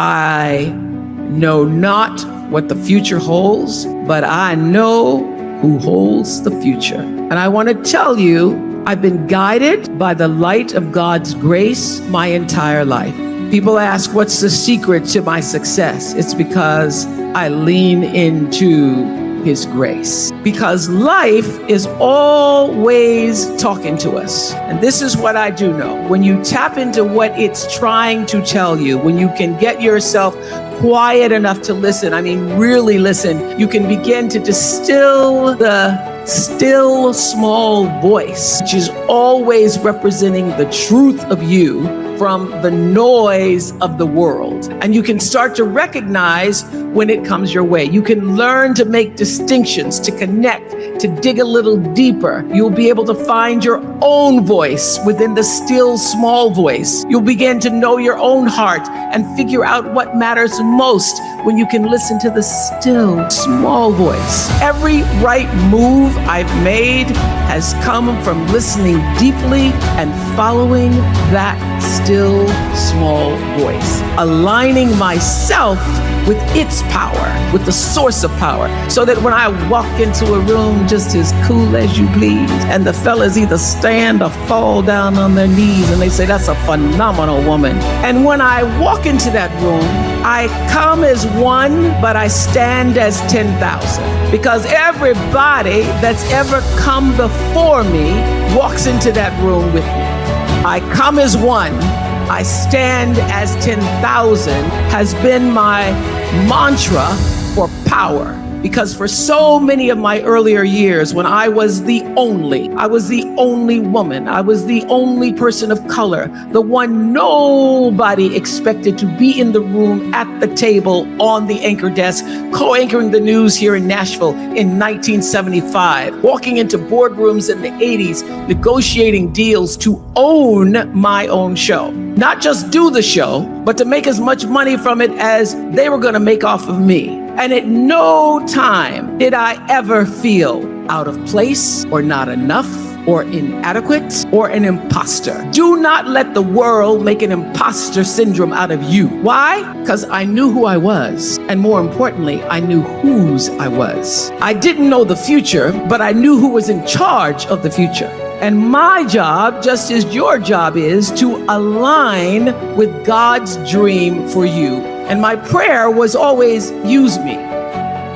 I know not what the future holds, but I know who holds the future. And I want to tell you, I've been guided by the light of God's grace my entire life. People ask, what's the secret to my success? It's because I lean into His grace. Because life is always talking to us. And this is what I do know. When you tap into what it's trying to tell you, when you can get yourself quiet enough to listen, really listen, you can begin to distill the still small voice, which is always representing the truth of you from the noise of the world. And you can start to recognize when it comes your way. You can learn to make distinctions, to connect, to dig a little deeper. You'll be able to find your own voice within the still small voice. You'll begin to know your own heart and figure out what matters most when you can listen to the still small voice. Every right move I've made has come from listening deeply and following that still small voice, aligning myself with its power, with the source of power, so that when I walk into a room just as cool as you please, and the fellas either stand or fall down on their knees and they say, that's a phenomenal woman. And when I walk into that room, I come as one, but I stand as 10,000, because everybody that's ever come before me walks into that room with me. I come as one, I stand as 10,000 has been my mantra for power. Because for so many of my earlier years, when I was the only woman, I was the only person of color, the one nobody expected to be in the room at the table on the anchor desk, co-anchoring the news here in Nashville in 1975, walking into boardrooms in the 80s, negotiating deals to own my own show. Not just do the show, but to make as much money from it as they were going to make off of me. And at no time did I ever feel out of place or not enough or inadequate or an imposter. Do not let the world make an imposter syndrome out of you. Why? Because I knew who I was. And more importantly, I knew whose I was. I didn't know the future, but I knew who was in charge of the future. And my job, just as your job is, to align with God's dream for you. And my prayer was always, use me.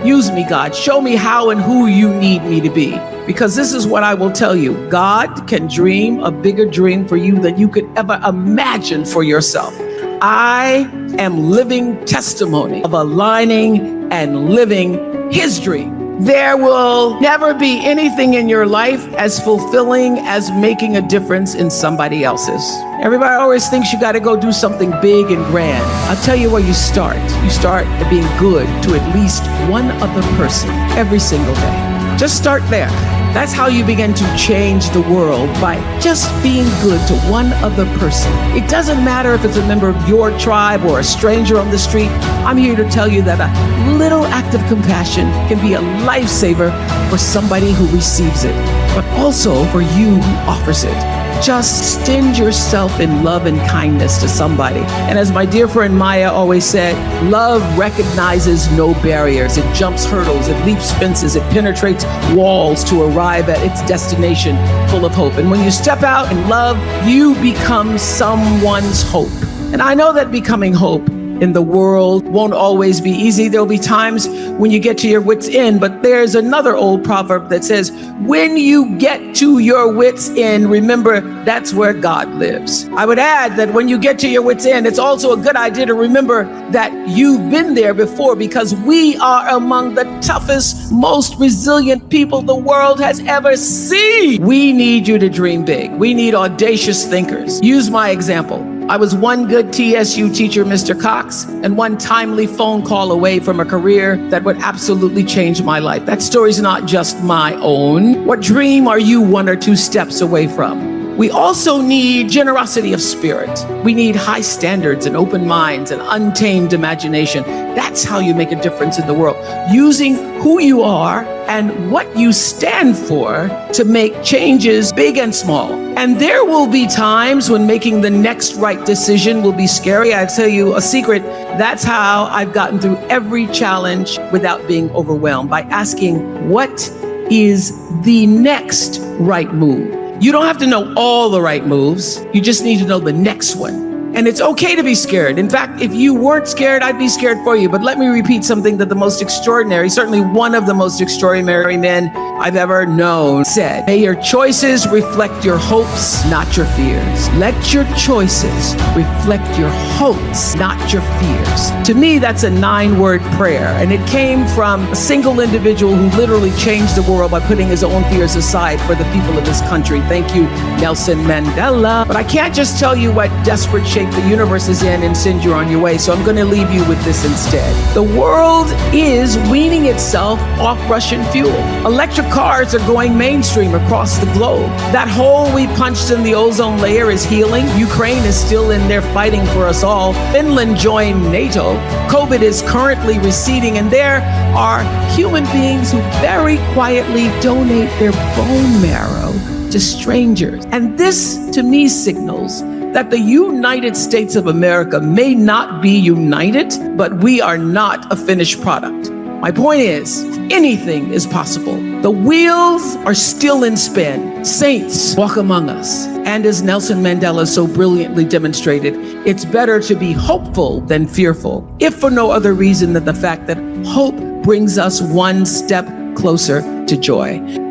Use me, God. Show me how and who you need me to be. Because this is what I will tell you. God can dream a bigger dream for you than you could ever imagine for yourself. I am living testimony of aligning and living His dream. There will never be anything in your life as fulfilling as making a difference in somebody else's. Everybody always thinks you got to go do something big and grand. I'll tell you where you start. You start at being good to at least one other person every single day. Just start there. That's how you begin to change the world, by just being good to one other person. It doesn't matter if it's a member of your tribe or a stranger on the street. I'm here to tell you that a little act of compassion can be a lifesaver for somebody who receives it, but also for you who offers it. Just extend yourself in love and kindness to somebody. And as my dear friend Maya always said, love recognizes no barriers. It jumps hurdles, it leaps fences, it penetrates walls to arrive at its destination full of hope. And when you step out in love, you become someone's hope. And I know that becoming hope in the world won't always be easy. There'll be times when you get to your wits' end, but there's another old proverb that says, when you get to your wits' end, remember that's where God lives. I would add that when you get to your wits' end, it's also a good idea to remember that you've been there before, because we are among the toughest, most resilient people the world has ever seen. We need you to dream big. We need audacious thinkers. Use my example. I was one good TSU teacher, Mr. Cox, and one timely phone call away from a career that would absolutely change my life. That story's not just my own. What dream are you one or two steps away from? We also need generosity of spirit. We need high standards and open minds and untamed imagination. That's how you make a difference in the world. Using who you are and what you stand for to make changes big and small. And there will be times when making the next right decision will be scary. I tell you a secret. That's how I've gotten through every challenge without being overwhelmed, by asking, what is the next right move? You don't have to know all the right moves. You just need to know the next one. And it's okay to be scared. In fact, if you weren't scared, I'd be scared for you. But let me repeat something that the most extraordinary, certainly one of the most extraordinary men I've ever known, said. May your choices reflect your hopes, not your fears. Let your choices reflect your hopes, not your fears. To me, that's a 9-word prayer. And it came from a single individual who literally changed the world by putting his own fears aside for the people of this country. Thank you, Nelson Mandela. But I can't just tell you what desperate shape the universe is in and send you on your way. So I'm going to leave you with this instead. The world is weaning itself off Russian fuel. Electric cars are going mainstream across the globe. That hole we punched in the ozone layer is healing. Ukraine is still in there fighting for us all. Finland joined NATO. COVID is currently receding, and there are human beings who very quietly donate their bone marrow to strangers. And this, to me, signals that the United States of America may not be united, but we are not a finished product. My point is, anything is possible. The wheels are still in spin. Saints walk among us. And as Nelson Mandela so brilliantly demonstrated, it's better to be hopeful than fearful, if for no other reason than the fact that hope brings us one step closer to joy.